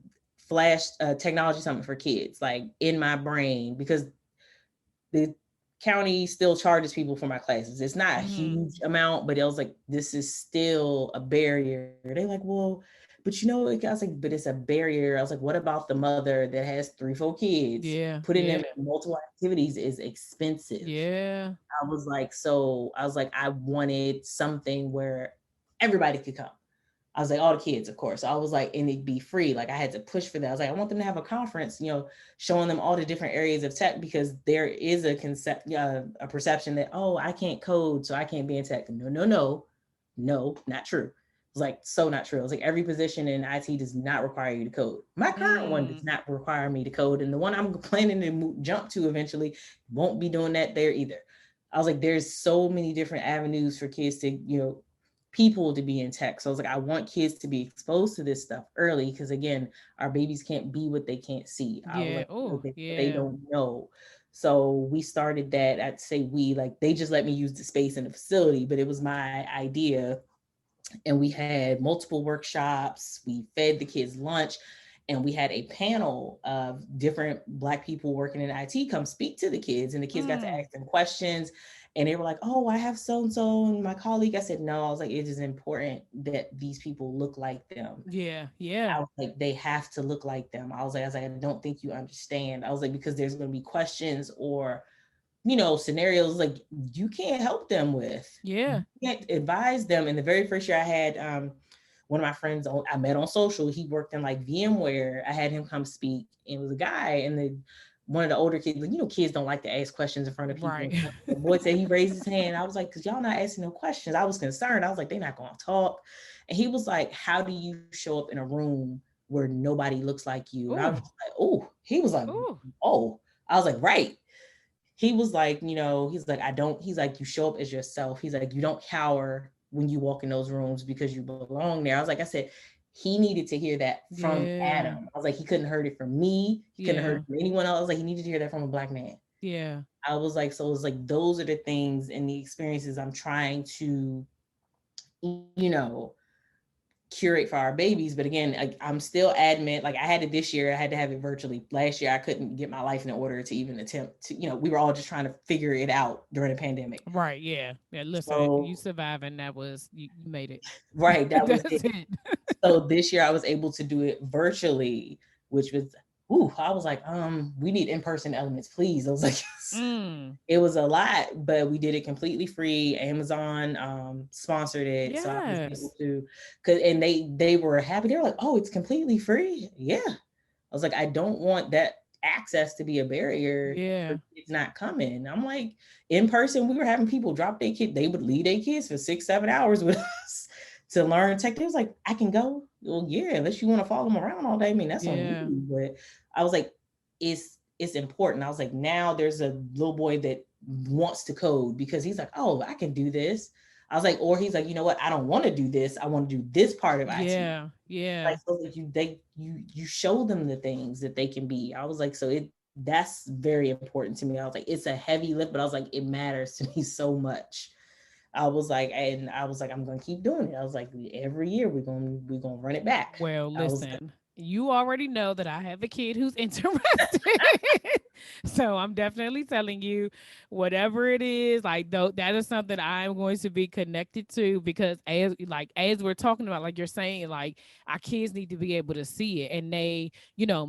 flash technology summit for kids, like in my brain, because the county still charges people for my classes. It's not a
Mm-hmm.
huge amount, but it was like, this is still a barrier. They like, well, but I was like, but it's a barrier. I was like, what about the mother that has 3 4 kids?
Yeah,
Putting them
yeah,
in multiple activities is expensive.
yeah.
I was like, I wanted something where everybody could come. I was like, all the kids, of course. I was like, and it'd be free. Like I had to push for that. I was like, I want them to have a conference, showing them all the different areas of tech, because there is a perception that, oh, I can't code, so I can't be in tech. No, no, no, no, not true. It's like so not true. It's like every position in IT does not require you to code. My current one does
Mm.
not require me to code, and the one I'm planning to jump to eventually won't be doing that there either. I was like, there's so many different avenues for kids to, people to be in tech. So I was like, I want kids to be exposed to this stuff early because again, our babies can't be what they can't see. I was
Yeah.
like,
Oh,
they
yeah.
don't know. So we started that. I'd say we like they just let me use the space in the facility, but it was my idea, and we had multiple workshops. We fed the kids lunch, and we had a panel of different Black people working in IT come speak to the kids, and the kids got to
Mm.
ask them questions. And they were like, "Oh, I have so and so and my colleague." I said, "No." I was like, "It is important that these people look like them."
Yeah. Yeah.
I was like, "They have to look like them." I don't think you understand. I was like, because there's going to be questions or scenarios like you can't help them with. You
Yeah.
can't advise them. And the very first year I had one of my friends I met on social, he worked in like VMware. I had him come speak, and it was a guy, and one of the older kids, like, kids don't like to ask questions in front of people.
Right.
The boy said he raised his hand. I was like, because y'all not asking no questions. I was concerned. I was like, they're not going to talk. And he was like, how do you show up in a room where nobody looks like you? And I was
Ooh.
just like, oh, he was like,
Ooh.
oh, I was like, right. He was like, he's like, he's like, you show up as yourself. He's like, you don't cower when you walk in those rooms because you belong there. I said, he needed to hear that from
Yeah.
Adam. I was like, he couldn't heard it from me. He couldn't have heard
Yeah.
it from anyone else. I was like, he needed to hear that from a Black man.
Yeah.
I was like, so it was like, those are the things and the experiences I'm trying to, you know, curate for our babies. But again, I'm still adamant. Like I had it this year, I had to have it virtually. Last year, I couldn't get my life in order to even attempt to, we were all just trying to figure it out during the pandemic.
Right. Yeah. Yeah. Listen, you
So,
surviving. That was you made it.
right, that was
That's
it.
it.
So this year I was able to do it virtually, which was, I was like, we need in-person elements, please. I was like,
Mm.
it was a lot, but we did it completely free. Amazon sponsored it, so I was able
Yes.
to. Cause and they were happy. They were like, "Oh, it's completely free." Yeah, I was like, I don't want that access to be a barrier for
Yeah.
kids not coming. I'm like, in person, we were having people drop their kid. They would leave their kids for 6, 7 hours with us to learn tech. They was like, I can go. Well, yeah, unless you want to follow them around all day. I mean, that's on
Yeah.
you. But I was like, it's important. I was like, now there's a little boy that wants to code because he's like, oh, I can do this. I was like, or he's like, you know what? I don't want to do this. I want to do this part of IT.
Yeah. Yeah.
Like so that you show them the things that they can be. I was like, so that's very important to me. I was like, it's a heavy lift, but I was like, it matters to me so much. I was like, I'm gonna keep doing it. I was like, every year we're gonna run it back.
Well,
I was
listen, you already know that I have a kid who's interested. So I'm definitely telling you, whatever it is, like though that is something I'm going to be connected to because as we're talking about, like you're saying, like our kids need to be able to see it. And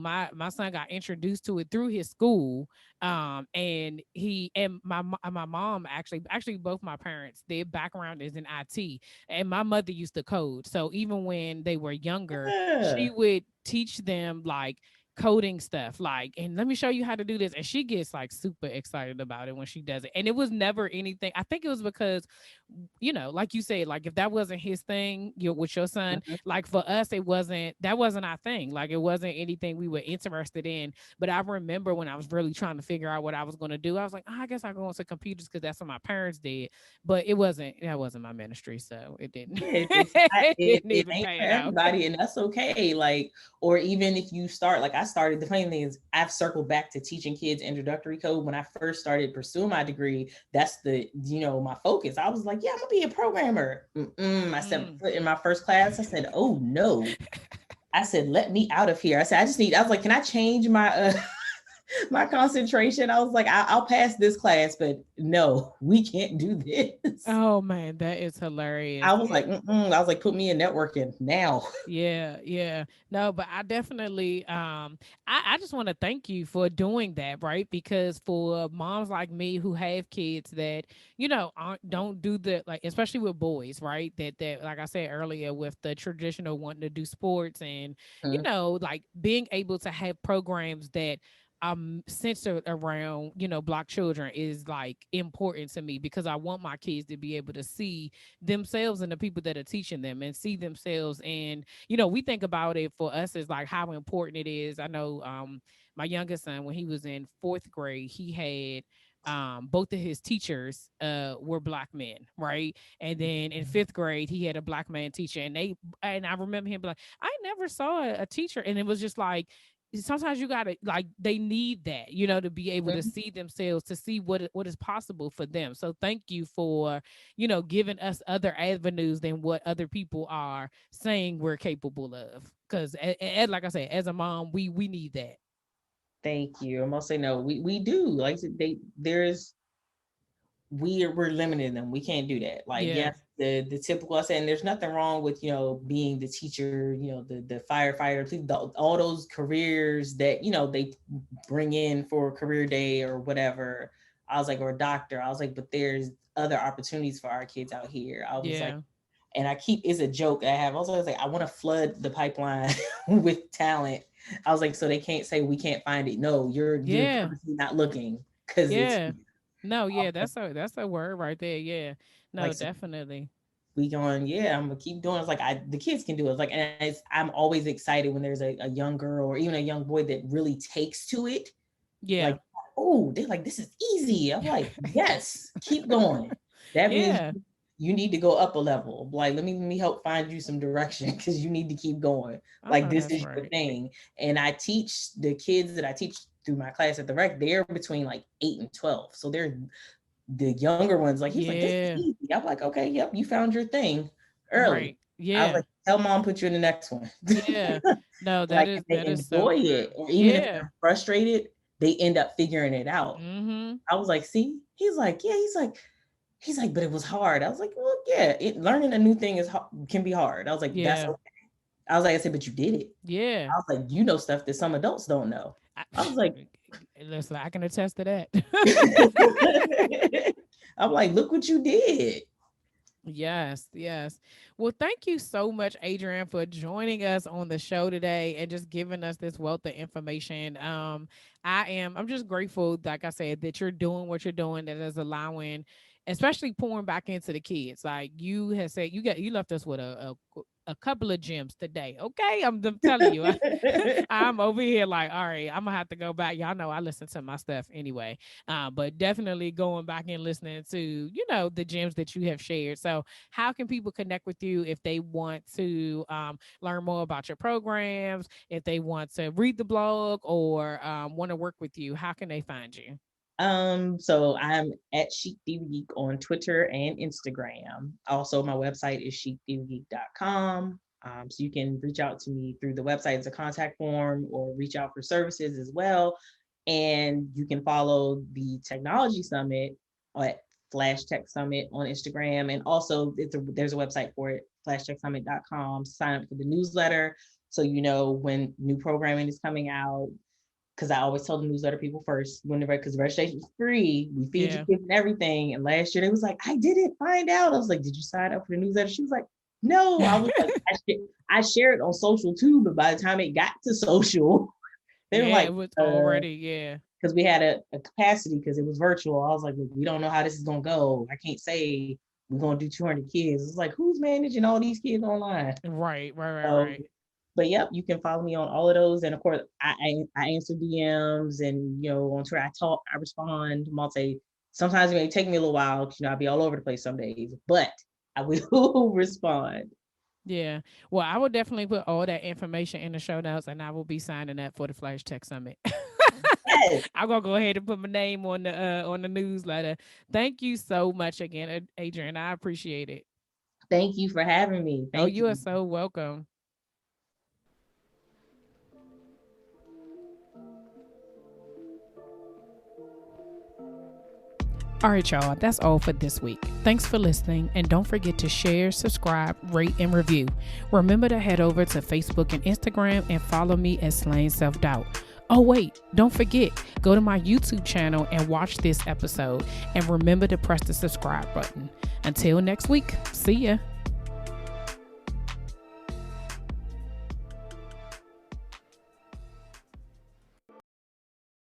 my son got introduced to it through his school. And he and my mom actually both my parents, their background is in IT, and my mother used to code. So even when they were younger, she
yeah.
would teach them like coding stuff, like, and let me show you how to do this. And she gets like super excited about it when she does it. And it was never anything. I think it was because, like you said, like if that wasn't his thing, with your son,
Mhm.
like for us, that wasn't our thing. Like it wasn't anything we were interested in. But I remember when I was really trying to figure out what I was going to do, I was like, I guess I'll go into computers because that's what my parents did. But that wasn't my ministry. So it didn't,
Yeah, it's not,
it didn't
it
even
ain't for
pan out.
everybody, and that's okay. Like, or even if you start, like I started, the funny thing is, I've circled back to teaching kids introductory code. When I first started pursuing my degree, that's my focus. I was like, yeah, I'm gonna be a programmer. I stepped
Mm.
foot in my first class. I said, oh no. I said, let me out of here. I was like, can I change my my concentration? I was like, I'll pass this class, but no, we can't do this.
Oh man, that is
I
hilarious.
was like, I was like, put me in networking now.
Yeah, yeah. No, but I definitely I just want to thank you for doing that, right? Because for moms like me who have kids that, don't do the, like, especially with boys, right? That like I said earlier, with the traditional wanting to do sports and,
Mhm.
like being able to have programs that centered around, black children is like important to me because I want my kids to be able to see themselves and the people that are teaching them and see themselves. And we think about it for us as like how important it is. I know my youngest son, when he was in fourth grade, he had both of his teachers were black men, right? And then in fifth grade, he had a black man teacher, and I remember him be like, I never saw a teacher, and it was just like sometimes you gotta like they need that, to be able to
Mhm.
see themselves, to see what is possible for them. So thank you for giving us other avenues than what other people are saying we're capable of. Because like I said, as a mom, we need that.
Thank you. I'm gonna say no. We do. Like I said, there's we're limiting them. We can't do that. Like,
Yeah,
yes, the typical I said, and there's nothing wrong with being the teacher, the firefighter, all those careers that they bring in for career day or whatever. I was like, or a doctor. I was like, but there's other opportunities for our kids out here. I was like,
yeah,
and I keep it's a joke I have. I was always like, I want to flood the pipeline with talent. I was like, so they can't say we can't find it. No, you're
yeah,
purposely not looking because it's
yeah. No, yeah, that's a word right there. Yeah. No,
like so
definitely.
we going, yeah, I'm gonna keep doing it. It's like the kids can do it. It's like, and I'm always excited when there's a young girl or even a young boy that really takes to it.
Yeah.
Like, oh, they're like, this is easy. I'm like, yes, keep going. That means
Yeah.
you need to go up a level. Like, let me help find you some direction because you need to keep going.
I
Like,
know
this
that's
is your
right.
thing. And I teach the kids that I teach through my class at the rec, they're between like 8 and 12. So they're the younger ones, like he's like, this is
Yeah.
easy. I'm like, okay, yep, you found your thing early.
Right.
I was
Yeah.
like, tell mom put you in the next one.
Yeah. No, that
Like
is
if they
that is so
enjoy it,
true.
or even if
Yeah.
they're frustrated, they end up figuring it out.
Mm-hmm.
I was like, see, he's like, yeah, he's like, but it was hard. I was like, well, yeah, learning a new thing can be hard. I was like, that's
Yeah.
okay. I was like, I said, but you did it.
Yeah.
I was like, you know stuff that some adults don't know.
I,
I was like,
listen, I can attest to that.
I'm like, look what you did.
Yes, yes. Well, thank you so much, Adrian, for joining us on the show today and just giving us this wealth of information. I'm just grateful, like I said, that you're doing what you're doing, that is allowing, especially pouring back into the kids. Like you have said, you left us with a couple of gems today. Okay, I'm telling you, I'm over here like, all right, I'm gonna have to go back. Y'all know I listen to my stuff anyway, but definitely going back and listening to the gems that you have shared. So, how can people connect with you if they want to learn more about your programs, if they want to read the blog or want to work with you? How can they find you?
So I'm at ChicDivaGeek on Twitter and Instagram. Also, my website is ChicDivaGeek.com. So you can reach out to me through the website as a contact form or reach out for services as well. And you can follow the Technology Summit at Flash Tech Summit on Instagram. And also there's a website for it, FlashTechSummit.com. Sign up for the newsletter so you know when new programming is coming out, because I always tell the newsletter people first whenever, because registration is free. We feed you
Yeah.
kids and everything. And last year they was like, I didn't find out. I was like, did you sign up for the newsletter? She was like, no. I was like, I shared it on social too, but by the time it got to social, they were
Yeah,
like,
it was already, yeah.
because we had a capacity because it was virtual. I was like, look, we don't know how this is gonna go. I can't say we're gonna do 200 kids. It's like, who's managing all these kids online?
Right, right, right,
So,
right.
but yep, you can follow me on all of those. And of course, I answer DMs, and on Twitter I talk, I respond. Multi. Sometimes it may take me a little while. I'll be all over the place some days, but I will respond.
Yeah. Well, I will definitely put all that information in the show notes and I will be signing up for the Flash Tech Summit.
Yes.
I'm gonna go ahead and put my name on the newsletter. Thank you so much again, Adrian. I appreciate it.
Thank you for having me.
Oh,
Thank
you are
you.
so welcome. All right, y'all, that's all for this week. Thanks for listening, and don't forget to share, subscribe, rate, and review. Remember to head over to Facebook and Instagram and follow me at Slaying Self Doubt. Oh, wait, don't forget, go to my YouTube channel and watch this episode, and remember to press the subscribe button. Until next week, see ya.